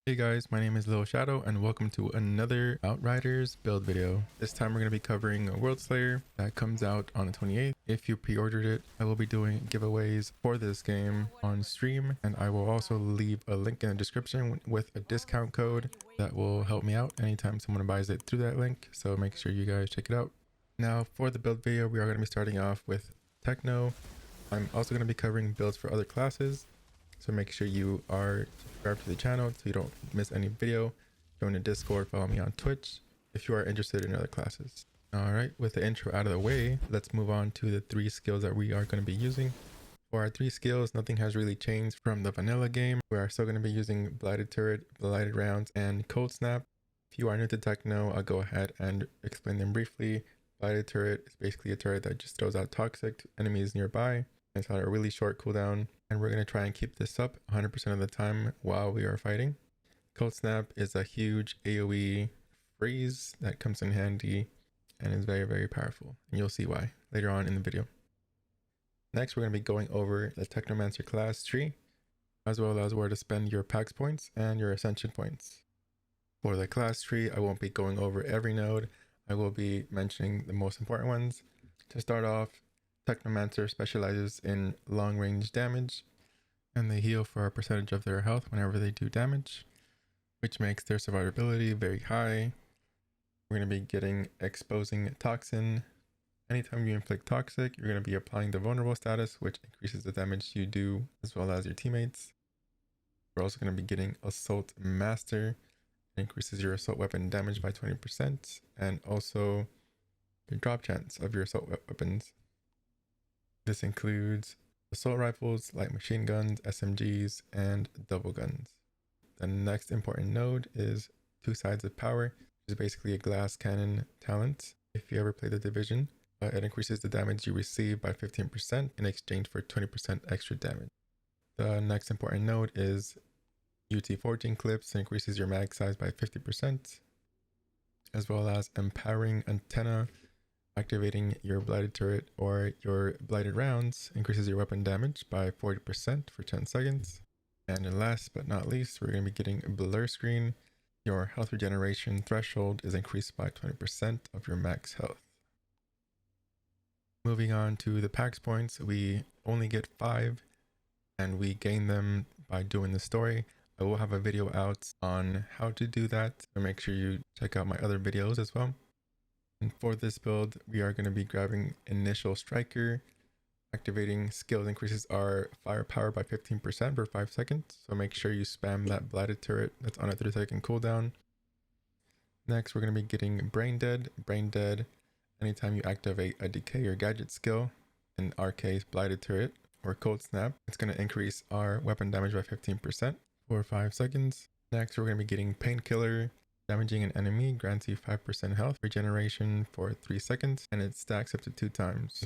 Hey guys, my name is Lil Shadow and welcome to another Outriders build video. This time we're going to be covering a Worldslayer that comes out on the 28th. If you pre-ordered it, I will be doing giveaways for this game on stream, and I will also leave a link in the description with a discount code that will help me out anytime someone buys it through that link, so make sure you guys check it out. Now for the build video, we are going to be starting off with Techno. I'm also going to be covering builds for other classes, so make sure you are subscribed to the channel so you don't miss any video. Join the Discord, follow me on Twitch if you are interested in other classes. Alright, with the intro out of the way, let's move on to the 3 skills that we are going to be using. For our 3 skills, nothing has really changed from the vanilla game. We are still going to be using Blighted Turret, Blighted Rounds, and Cold Snap. If you are new to Techno, I'll go ahead and explain them briefly. Blighted Turret is basically a turret that just throws out toxic to enemies nearby. It's got a really short cooldown, and we're going to try and keep this up 100% of the time while we are fighting. Cold Snap is a huge AoE freeze that comes in handy and is very, very powerful, and you'll see why later on in the video. Next, we're going to be going over the Technomancer class tree, as well as where to spend your Pax Points and your Ascension Points. For the class tree, I won't be going over every node. I will be mentioning the most important ones. To start off, Technomancer specializes in long range damage, and they heal for a percentage of their health whenever they do damage, which makes their survivability very high. We're going to be getting Exposing Toxin. Anytime you inflict toxic, you're going to be applying the vulnerable status, which increases the damage you do as well as your teammates. We're also going to be getting Assault Master. It increases your assault weapon damage by 20% and also the drop chance of your assault weapons. This includes assault rifles, light machine guns, SMGs, and double guns. The next important node is Two Sides of Power, which is basically a glass cannon talent. If you ever play the Division, it increases the damage you receive by 15% in exchange for 20% extra damage. The next important node is UT14 Clips, increases your mag size by 50%, as well as Empowering Antenna. Activating your Blighted Turret or your Blighted Rounds increases your weapon damage by 40% for 10 seconds. And last but not least, we're going to be getting Blur Screen. Your health regeneration threshold is increased by 20% of your max health. Moving on to the Pax Points, we only get 5 and we gain them by doing the story. I will have a video out on how to do that, so make sure you check out my other videos as well. And for this build, we are going to be grabbing Initial Striker. Activating skills increases our firepower by 15% for 5 seconds. So make sure you spam that Blighted Turret that's on a 3-second cooldown. Next, we're going to be getting Brain Dead. Brain Dead, anytime you activate a Decay or Gadget skill, in our case, Blighted Turret or Cold Snap, it's going to increase our weapon damage by 15% for 5 seconds. Next, we're going to be getting Painkiller. Damaging an enemy grants you 5% health regeneration for 3 seconds, and it stacks up to 2 times.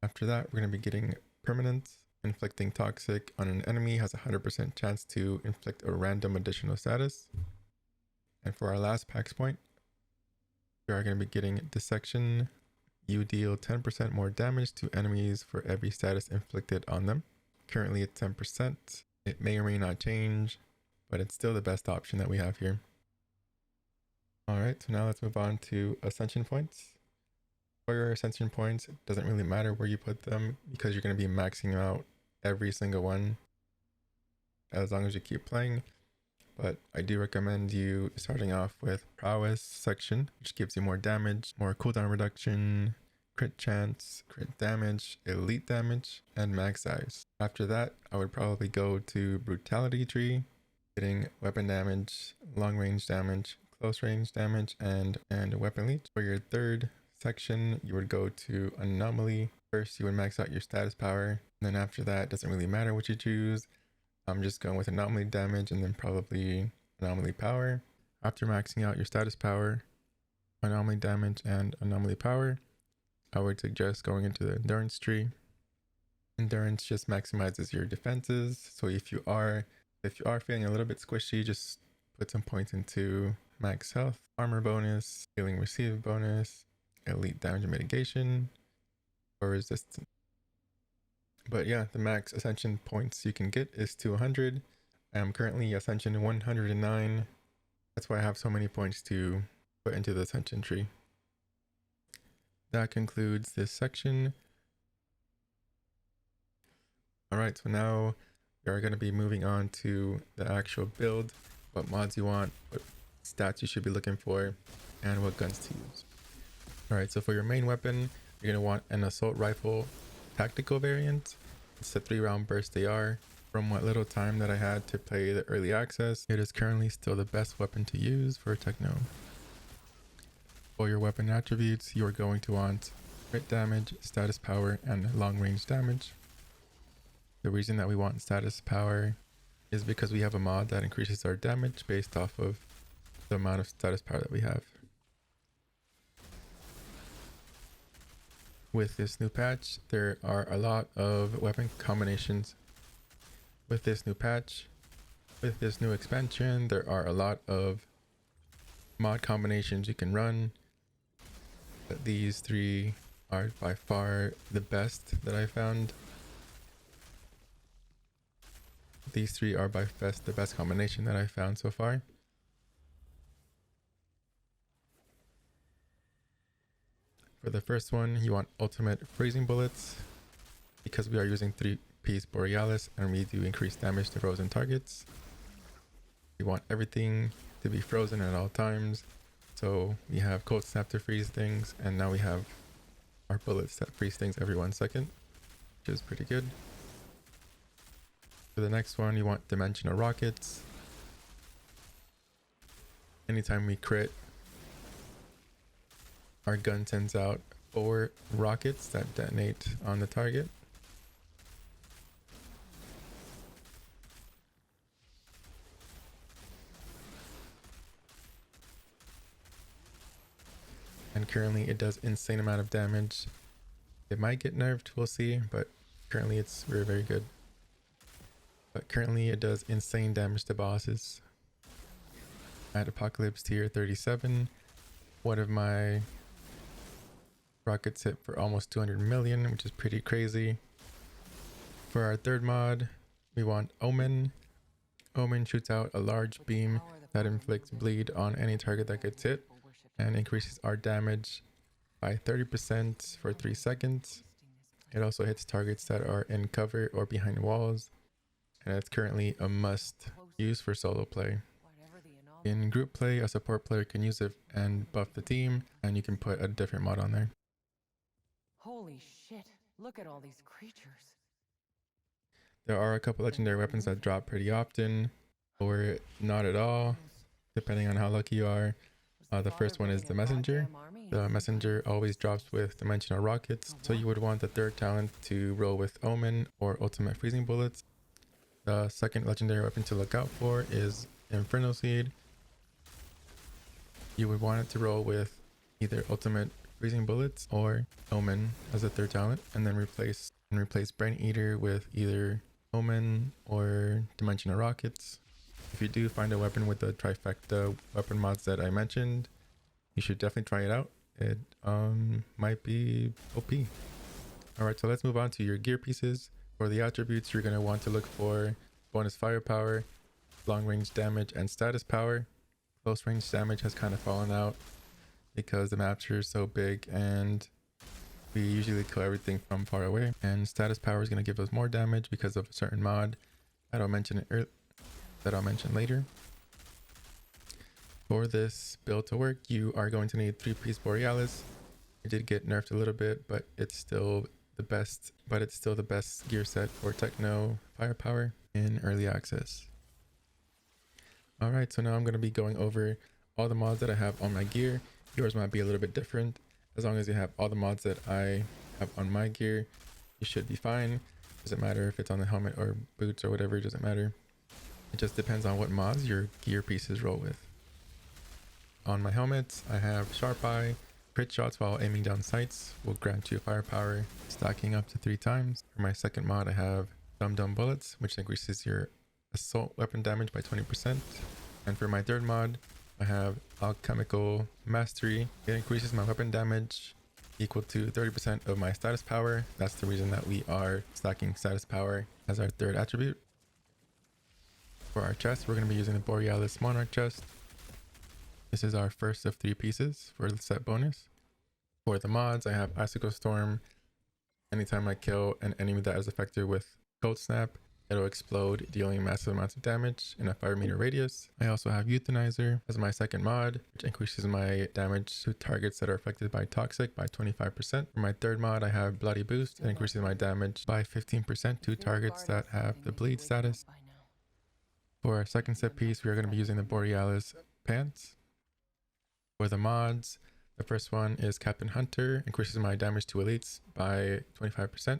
After that, we're going to be getting Permanent. Inflicting toxic on an enemy has a 100% chance to inflict a random additional status. And for our last Pax point, we are going to be getting Dissection. You deal 10% more damage to enemies for every status inflicted on them. Currently it's 10%. It may or may not change, but it's still the best option that we have here. Alright, so now let's move on to Ascension Points. For your Ascension Points, it doesn't really matter where you put them because you're going to be maxing out every single one as long as you keep playing. But I do recommend you starting off with Prowess section, which gives you more damage, more cooldown reduction, crit chance, crit damage, elite damage, and mag size. After that, I would probably go to Brutality tree, getting weapon damage, long range damage, close range damage, and weapon leech. For your third section, you would go to Anomaly. First, you would max out your status power. And then after that, it doesn't really matter what you choose. I'm just going with Anomaly damage and then probably Anomaly power. After maxing out your status power, Anomaly damage, and Anomaly power, I would suggest going into the Endurance tree. Endurance just maximizes your defenses. So if you are feeling a little bit squishy, just put some points into max health, armor bonus, healing received bonus, elite damage mitigation, or resistance. But yeah, the max Ascension points you can get is 200, I am currently Ascension 109. That's why I have so many points to put into the Ascension tree. That concludes this section. Alright, so now we are going to be moving on to the actual build, what mods you want, what stats you should be looking for, and what guns to use. Alright, so for your main weapon, you're going to want an assault rifle tactical variant. It's a 3-round burst AR. From what little time that I had to play the early access, it is currently still the best weapon to use for Techno. For your weapon attributes, you are going to want crit damage, status power, and long range damage. The reason that we want status power is because we have a mod that increases our damage based off of the amount of status power that we have. With this new patch, there are a lot of weapon combinations. With this new patch, with this new expansion, there are a lot of mod combinations you can run. But these three are by far the best that I found. These three are by far the best combination that I found so far. For the first one, you want ultimate freezing bullets because we are using 3-piece Borealis and we do increase damage to frozen targets. We want everything to be frozen at all times. So we have cold snap to freeze things, and now we have our bullets that freeze things every 1 second, which is pretty good. For the next one, you want dimensional rockets. Anytime we crit, our gun sends out 4 rockets that detonate on the target. And currently it does insane amount of damage. It might get nerfed, we'll see, but currently it's very, very good. But currently it does insane damage to bosses. At Apocalypse tier 37, one of my rockets hit for almost 200 million, which is pretty crazy. For our third mod, we want Omen. Omen shoots out a large beam that inflicts bleed on any target that gets hit and increases our damage by 30% for 3 seconds. It also hits targets that are in cover or behind walls, and it's currently a must use for solo play. In group play, a support player can use it and buff the team, and you can put a different mod on there. Holy shit, look at all these creatures. There are a couple legendary weapons that drop pretty often, or not at all, depending on how lucky you are. The first one is the Messenger. The Messenger always drops with dimensional rockets, so you would want the third talent to roll with Omen or ultimate freezing bullets. The second legendary weapon to look out for is Inferno Seed. You would want it to roll with either ultimate freezing bullets or Omen as a third talent, and then replace Brain Eater with either Omen or dimensional rockets. If you do find a weapon with the trifecta weapon mods that I mentioned, you should definitely try it out. It might be OP. Alright, so let's move on to your gear pieces. For the attributes, you're going to want to look for bonus firepower, long range damage, and status power. Close range damage has kind of fallen out because the maps are so big and we usually kill everything from far away. And status power is going to give us more damage because of a certain mod that I'll mention later. For this build to work, you are going to need 3-piece Borealis. It did get nerfed a little bit, but it's still the best gear set for Techno firepower in early access. Alright, so now I'm going to be going over all the mods that I have on my gear. Yours might be a little bit different. As long as you have all the mods that I have on my gear, you should be fine. Doesn't matter if it's on the helmet or boots or whatever, it doesn't matter. It just depends on what mods your gear pieces roll with. On my helmets, I have Sharp Eye. Crit shots while aiming down sights will grant you firepower, stacking up to 3 times. For my second mod, I have Dum Bullets, which increases your assault weapon damage by 20%. And for my third mod, I have Alchemical Mastery. It increases my weapon damage equal to 30% of my status power. That's the reason that we are stacking status power as our third attribute. For our chest, we're going to be using the Borealis Monarch chest. This is our first of 3 pieces for the set bonus. For the mods, I have Icicle Storm. Anytime I kill an enemy that is affected with Cold Snap, it'll explode, dealing massive amounts of damage in a 5-meter radius. I also have Euthanizer as my second mod, which increases my damage to targets that are affected by Toxic by 25%. For my third mod, I have Bloody Boost. It increases my damage by 15% to targets that have the bleed status. For our second set piece, we are going to be using the Borealis Pants. For the mods, the first one is Captain Hunter, increases my damage to elites by 25%.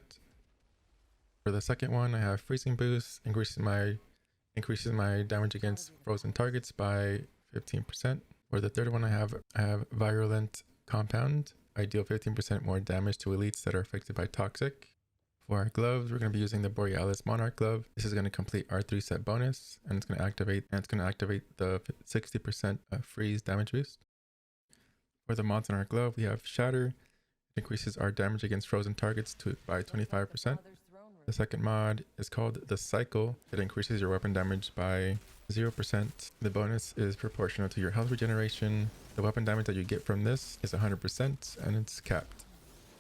For the second one, I have Freezing Boost, increases my damage against frozen targets by 15%. For the third one, I have Virulent Compound. I deal 15% more damage to elites that are affected by Toxic. For our gloves, we're going to be using the Borealis Monarch glove. This is going to complete our 3 set bonus, and it's going to activate the 60% freeze damage boost. For the mods on our glove, we have Shatter. It increases our damage against frozen targets by 25%. The second mod is called the Cycle. It increases your weapon damage by 0%. The bonus is proportional to your health regeneration. The weapon damage that you get from this is 100% and it's capped.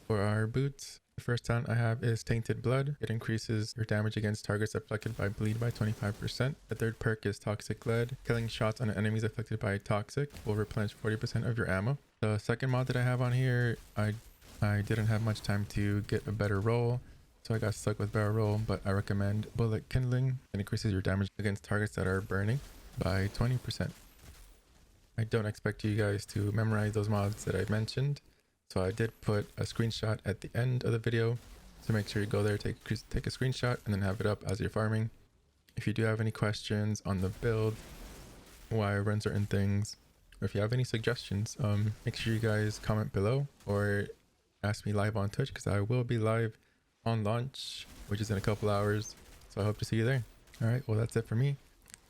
For our boots, the first talent I have is Tainted Blood. It increases your damage against targets affected by bleed by 25%. The third perk is Toxic Lead. Killing shots on enemies affected by Toxic will replenish 40% of your ammo. The second mod that I have on here, I didn't have much time to get a better roll, so I got stuck with barrel roll, but I recommend Bullet Kindling. It increases your damage against targets that are burning by 20%. I don't expect you guys to memorize those mods that I mentioned, so I did put a screenshot at the end of the video, so make sure you go there, take a screenshot, and then have it up as you're farming. If you do have any questions on the build, why I run certain things, or if you have any suggestions, make sure you guys comment below or ask me live on Twitch, because I will be live on launch, which is in a couple hours, so I hope to see you there. All right, well, that's it for me.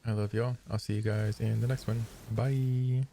I love y'all. I'll see you guys in the next one. Bye.